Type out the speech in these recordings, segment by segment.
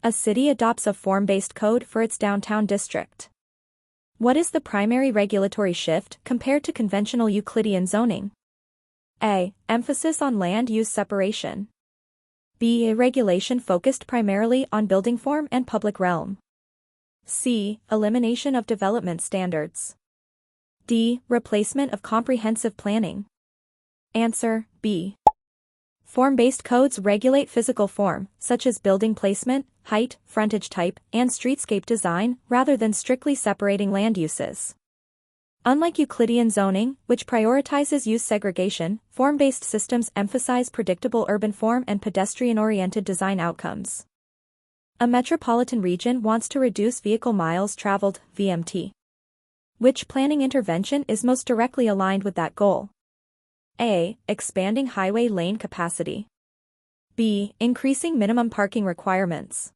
A city adopts a form-based code for its downtown district. What is the primary regulatory shift compared to conventional Euclidean zoning? A. Emphasis on land use separation. B. A regulation focused primarily on building form and public realm. C. Elimination of development standards. D. Replacement of comprehensive planning. Answer, B. Form-based codes regulate physical form, such as building placement, height, frontage type, and streetscape design, rather than strictly separating land uses. Unlike Euclidean zoning, which prioritizes use segregation, form-based systems emphasize predictable urban form and pedestrian-oriented design outcomes. A metropolitan region wants to reduce vehicle miles traveled, VMT. Which planning intervention is most directly aligned with that goal? A. Expanding highway lane capacity. B. Increasing minimum parking requirements.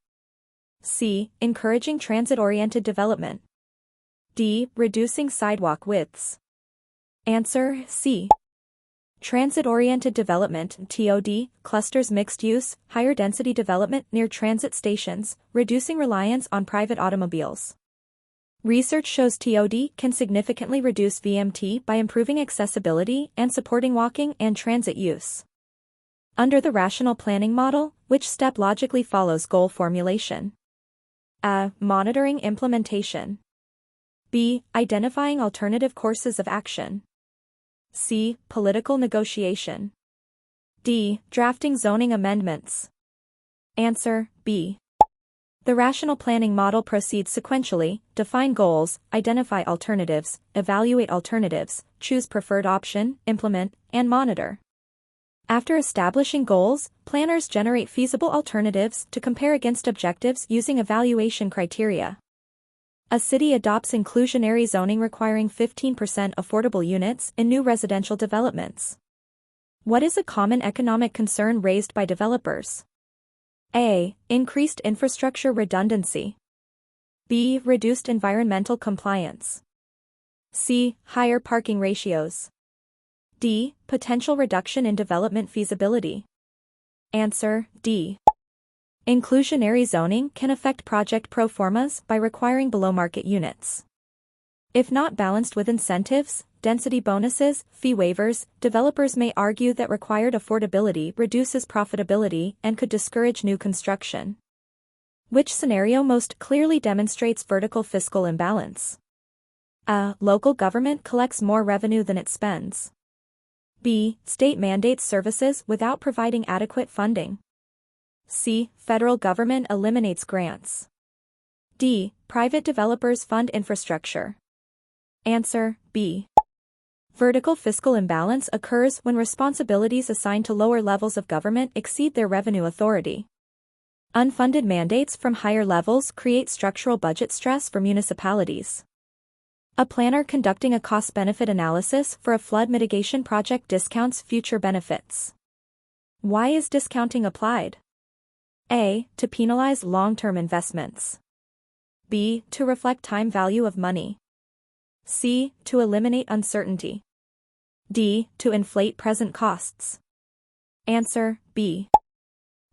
C. Encouraging transit-oriented development. D. Reducing sidewalk widths. Answer, C. Transit-oriented development, TOD, clusters mixed-use, higher-density development near transit stations, reducing reliance on private automobiles. Research shows TOD can significantly reduce VMT by improving accessibility and supporting walking and transit use. Under the rational planning model, which step logically follows goal formulation? A. Monitoring implementation. B. Identifying alternative courses of action. C. Political negotiation. D. Drafting zoning amendments. Answer, B. The rational planning model proceeds sequentially: define goals, identify alternatives, evaluate alternatives, choose preferred option, implement, and monitor. After establishing goals, planners generate feasible alternatives to compare against objectives using evaluation criteria. A city adopts inclusionary zoning requiring 15% affordable units in new residential developments. What is a common economic concern raised by developers? A. Increased infrastructure redundancy. B. Reduced environmental compliance. C. Higher parking ratios. D. Potential reduction in development feasibility. Answer, D. Inclusionary zoning can affect project pro formas by requiring below-market units. If not balanced with incentives, density bonuses, fee waivers, developers may argue that required affordability reduces profitability and could discourage new construction. Which scenario most clearly demonstrates vertical fiscal imbalance? A. Local government collects more revenue than it spends. B. State mandates services without providing adequate funding. C. Federal government eliminates grants. D. Private developers fund infrastructure. Answer, B. Vertical fiscal imbalance occurs when responsibilities assigned to lower levels of government exceed their revenue authority. Unfunded mandates from higher levels create structural budget stress for municipalities. A planner conducting a cost-benefit analysis for a flood mitigation project discounts future benefits. Why is discounting applied? A. To penalize long-term investments. B. To reflect time value of money. C. To eliminate uncertainty. D. To inflate present costs. Answer, B.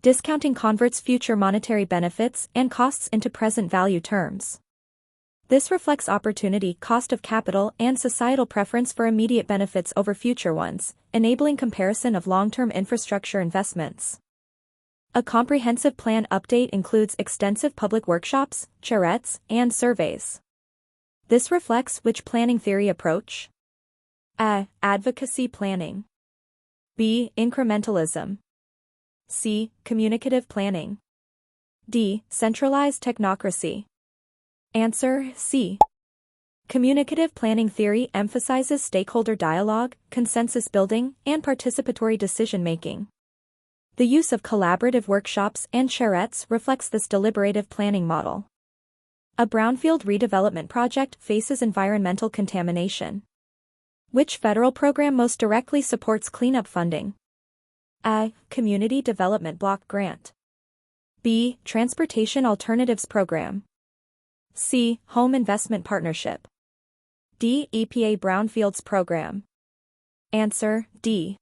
Discounting converts future monetary benefits and costs into present value terms. This reflects opportunity cost of capital and societal preference for immediate benefits over future ones, enabling comparison of long-term infrastructure investments. A comprehensive plan update includes extensive public workshops, charrettes, and surveys. This reflects which planning theory approach? A. Advocacy planning. B. Incrementalism. C. Communicative planning. D. Centralized technocracy. Answer, C. Communicative planning theory emphasizes stakeholder dialogue, consensus building, and participatory decision-making. The use of collaborative workshops and charrettes reflects this deliberative planning model. A brownfield redevelopment project faces environmental contamination. Which federal program most directly supports cleanup funding? A. Community Development Block Grant. B. Transportation Alternatives Program. C. Home Investment Partnership. D. EPA Brownfields Program. Answer, D.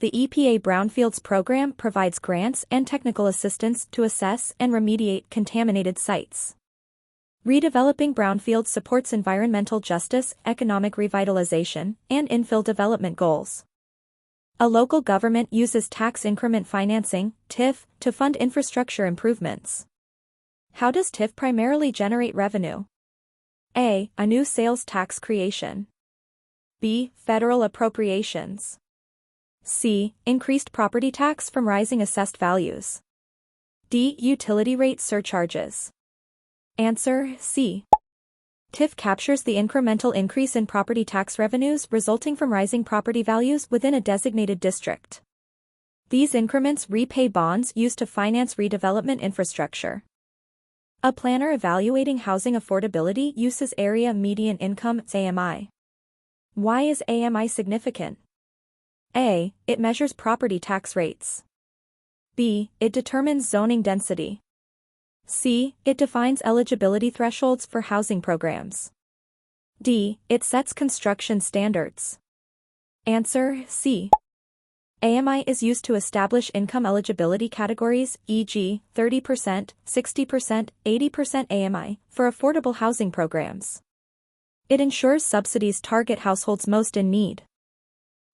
The EPA Brownfields program provides grants and technical assistance to assess and remediate contaminated sites. Redeveloping brownfields supports environmental justice, economic revitalization, and infill development goals. A local government uses tax increment financing, TIF, to fund infrastructure improvements. How does TIF primarily generate revenue? A. A new sales tax creation. B. Federal appropriations. C. Increased property tax from rising assessed values. D. Utility rate surcharges. Answer C. TIF captures the incremental increase in property tax revenues resulting from rising property values within a designated district. These increments repay bonds used to finance redevelopment infrastructure. A planner evaluating housing affordability uses Area Median Income (AMI). Why is AMI significant? A. It measures property tax rates. B. It determines zoning density. C. It defines eligibility thresholds for housing programs. D. It sets construction standards. Answer C. AMI is used to establish income eligibility categories, e.g., 30%, 60%, 80% AMI, for affordable housing programs. It ensures subsidies target households most in need.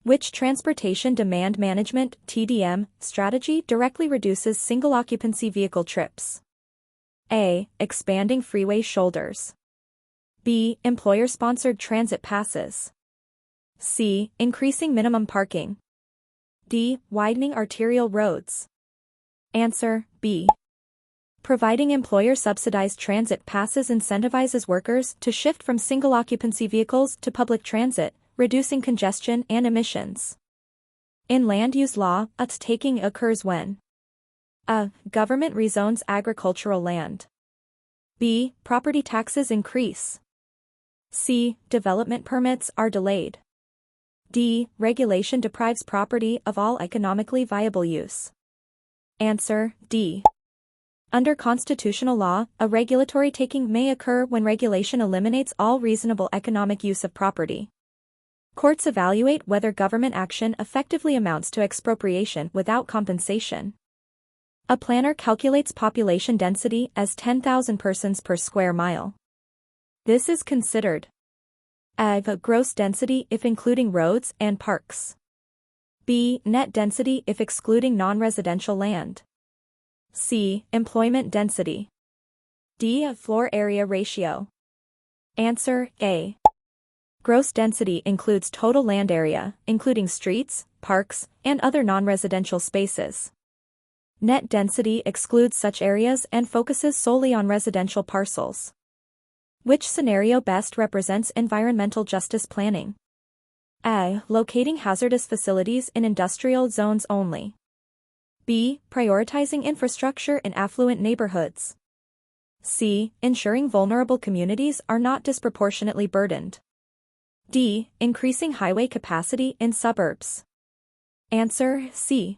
Which transportation demand management (TDM) strategy directly reduces single-occupancy vehicle trips? A. Expanding freeway shoulders. B. Employer-sponsored transit passes. C. Increasing minimum parking. D. Widening arterial roads. Answer B. Providing employer-subsidized transit passes incentivizes workers to shift from single-occupancy vehicles to public transit, reducing congestion and emissions. In land use law, a taking occurs when a. Government rezones agricultural land. B. Property taxes increase. C. Development permits are delayed. D. Regulation deprives property of all economically viable use. Answer D. Under constitutional law, a regulatory taking may occur when regulation eliminates all reasonable economic use of property. Courts evaluate whether government action effectively amounts to expropriation without compensation. A planner calculates population density as 10,000 persons per square mile. This is considered A. Gross density if including roads and parks. B. Net density if excluding non-residential land. C. Employment density. D. Floor area ratio. Answer A. Gross density includes total land area, including streets, parks, and other non-residential spaces. Net density excludes such areas and focuses solely on residential parcels. Which scenario best represents environmental justice planning? A. Locating hazardous facilities in industrial zones only. B. Prioritizing infrastructure in affluent neighborhoods. C. Ensuring vulnerable communities are not disproportionately burdened. D. Increasing highway capacity in suburbs. Answer C.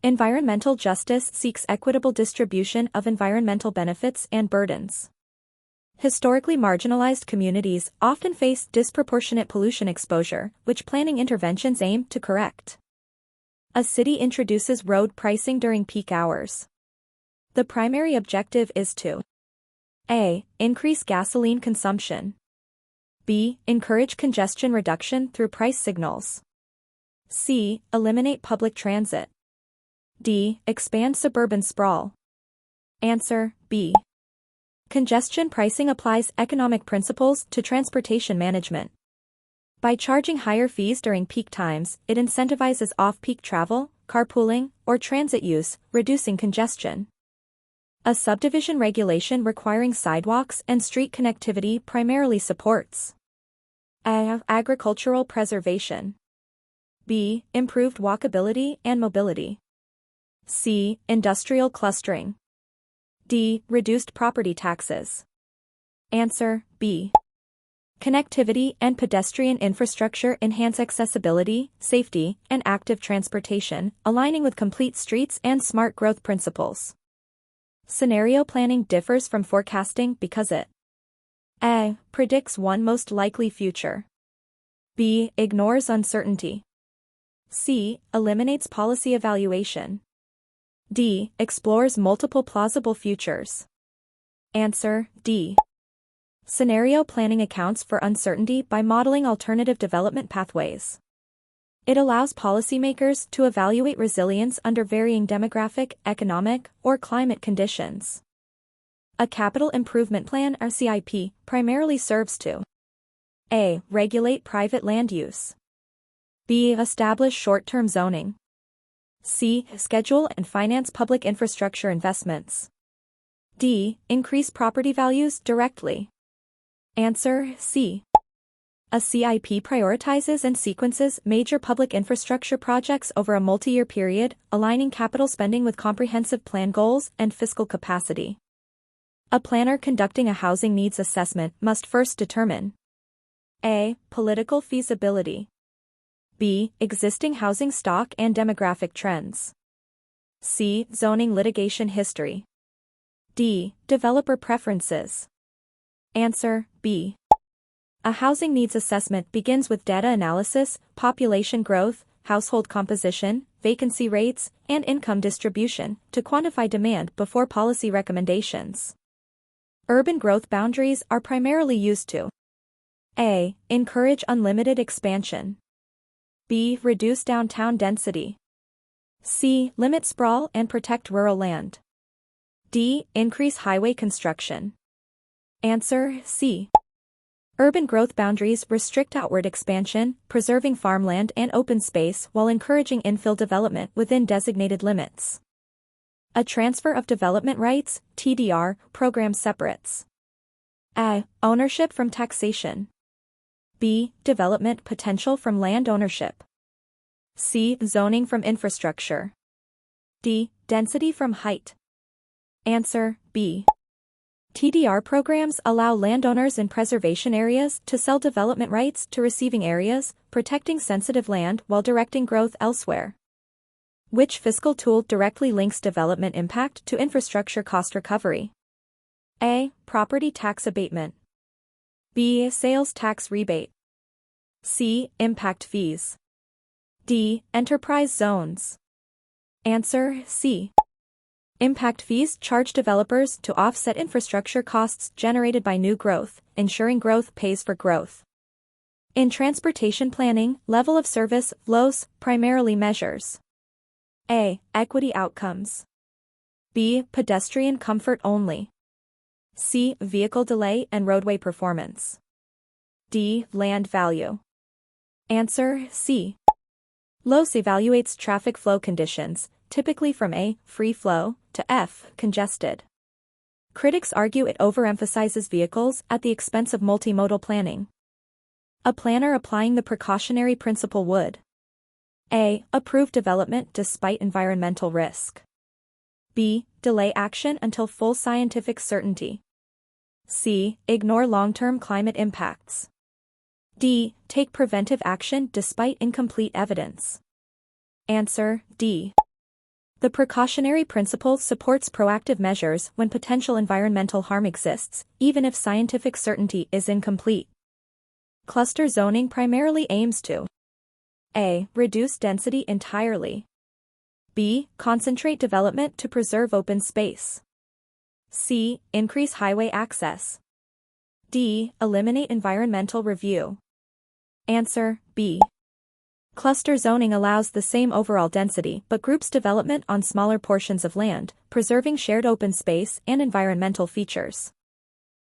Environmental justice seeks equitable distribution of environmental benefits and burdens. Historically marginalized communities often face disproportionate pollution exposure, which planning interventions aim to correct. A city introduces road pricing during peak hours. The primary objective is to A. Increase gasoline consumption. B. Encourage congestion reduction through price signals. C. Eliminate public transit. D. Expand suburban sprawl. Answer B. Congestion pricing applies economic principles to transportation management. By charging higher fees during peak times, it incentivizes off-peak travel, carpooling, or transit use, reducing congestion. A subdivision regulation requiring sidewalks and street connectivity primarily supports A. Agricultural preservation. B. Improved walkability and mobility. C. Industrial clustering. D. Reduced property taxes. Answer B. Connectivity and pedestrian infrastructure enhance accessibility, safety, and active transportation, aligning with complete streets and smart growth principles. Scenario planning differs from forecasting because it A. Predicts one most likely future. B. Ignores uncertainty. C. Eliminates policy evaluation. D. Explores multiple plausible futures. Answer, D. Scenario planning accounts for uncertainty by modeling alternative development pathways. It allows policymakers to evaluate resilience under varying demographic, economic, or climate conditions. A capital improvement plan or CIP primarily serves to A. Regulate private land use. B. Establish short-term zoning. C. Schedule and finance public infrastructure investments. D. Increase property values directly. Answer, C. A CIP prioritizes and sequences major public infrastructure projects over a multi-year period, aligning capital spending with comprehensive plan goals and fiscal capacity. A planner conducting a housing needs assessment must first determine A. Political feasibility. B. Existing housing stock and demographic trends. C. Zoning litigation history. D. Developer preferences. Answer, B. A housing needs assessment begins with data analysis, population growth, household composition, vacancy rates, and income distribution to quantify demand before policy recommendations. Urban growth boundaries are primarily used to A. Encourage unlimited expansion. B. Reduce downtown density. C. Limit sprawl and protect rural land. D. Increase highway construction. Answer, C. Urban growth boundaries restrict outward expansion, preserving farmland and open space while encouraging infill development within designated limits. A transfer of development rights, TDR, program separates A. Ownership from taxation. B. Development potential from land ownership. C. Zoning from infrastructure. D. Density from height. Answer, B. TDR programs allow landowners in preservation areas to sell development rights to receiving areas, protecting sensitive land while directing growth elsewhere. Which fiscal tool directly links development impact to infrastructure cost recovery? A. Property tax abatement. B. Sales tax rebate. C. Impact fees. D. Enterprise zones. Answer, C. Impact fees charge developers to offset infrastructure costs generated by new growth, ensuring growth pays for growth. In transportation planning, level of service, LOS, primarily measures A. Equity outcomes. B. Pedestrian comfort only. C. Vehicle delay and roadway performance. D. Land value. Answer, C. LOS evaluates traffic flow conditions, typically from A. Free flow, to F. Congested. Critics argue it overemphasizes vehicles at the expense of multimodal planning. A planner applying the precautionary principle would A. Approve development despite environmental risk. B. Delay action until full scientific certainty. C. Ignore long-term climate impacts. D. Take preventive action despite incomplete evidence. Answer, D. The precautionary principle supports proactive measures when potential environmental harm exists, even if scientific certainty is incomplete. Cluster zoning primarily aims to A. Reduce density entirely. B. Concentrate development to preserve open space. C. Increase highway access. D. Eliminate environmental review. Answer, B. Cluster zoning allows the same overall density but groups development on smaller portions of land, preserving shared open space and environmental features.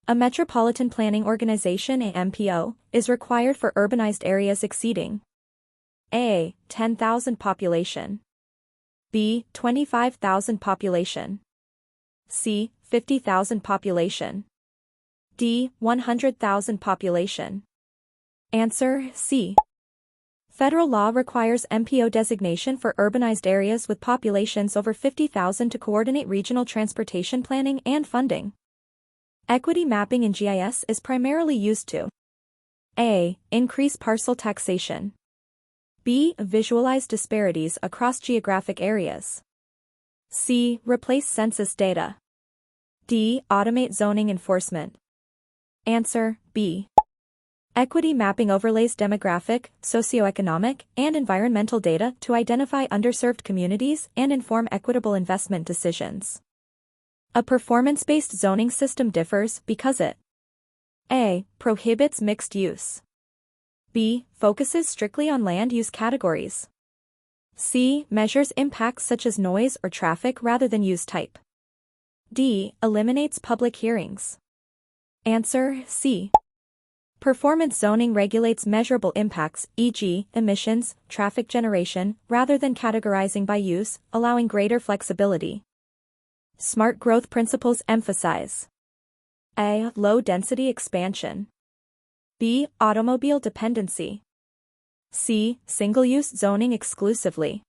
A metropolitan planning organization (MPO) is required for urbanized areas exceeding A. 10,000 population. B. 25,000 population. C. 50,000 population. D. 100,000 population. Answer, C. Federal law requires MPO designation for urbanized areas with populations over 50,000 to coordinate regional transportation planning and funding. Equity mapping in GIS is primarily used to A. Increase parcel taxation. B. Visualize disparities across geographic areas. C. Replace census data. D. Automate zoning enforcement. Answer, B. Equity mapping overlays demographic, socioeconomic, and environmental data to identify underserved communities and inform equitable investment decisions. A performance-based zoning system differs because it A. Prohibits mixed use. B. Focuses strictly on land use categories. C. Measures impacts such as noise or traffic rather than use type. D. Eliminates public hearings. Answer C. Performance zoning regulates measurable impacts, e.g., emissions, traffic generation, rather than categorizing by use, allowing greater flexibility. Smart growth principles emphasize A. Low-density expansion. B. Automobile dependency. C. Single-use zoning exclusively.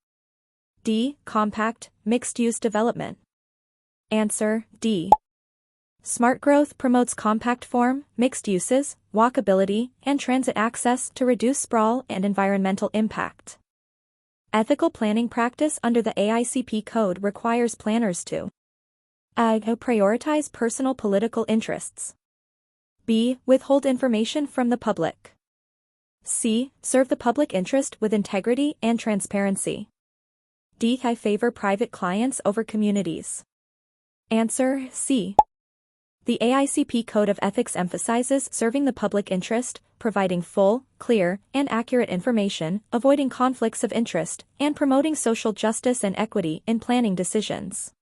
D. Compact, mixed-use development. Answer D. Smart growth promotes compact form, mixed uses, walkability, and transit access to reduce sprawl and environmental impact. Ethical planning practice under the AICP Code requires planners to A. Prioritize personal political interests. B. Withhold information from the public. C. Serve the public interest with integrity and transparency. D. Favor private clients over communities. Answer C. The AICP Code of Ethics emphasizes serving the public interest, providing full, clear, and accurate information, avoiding conflicts of interest, and promoting social justice and equity in planning decisions.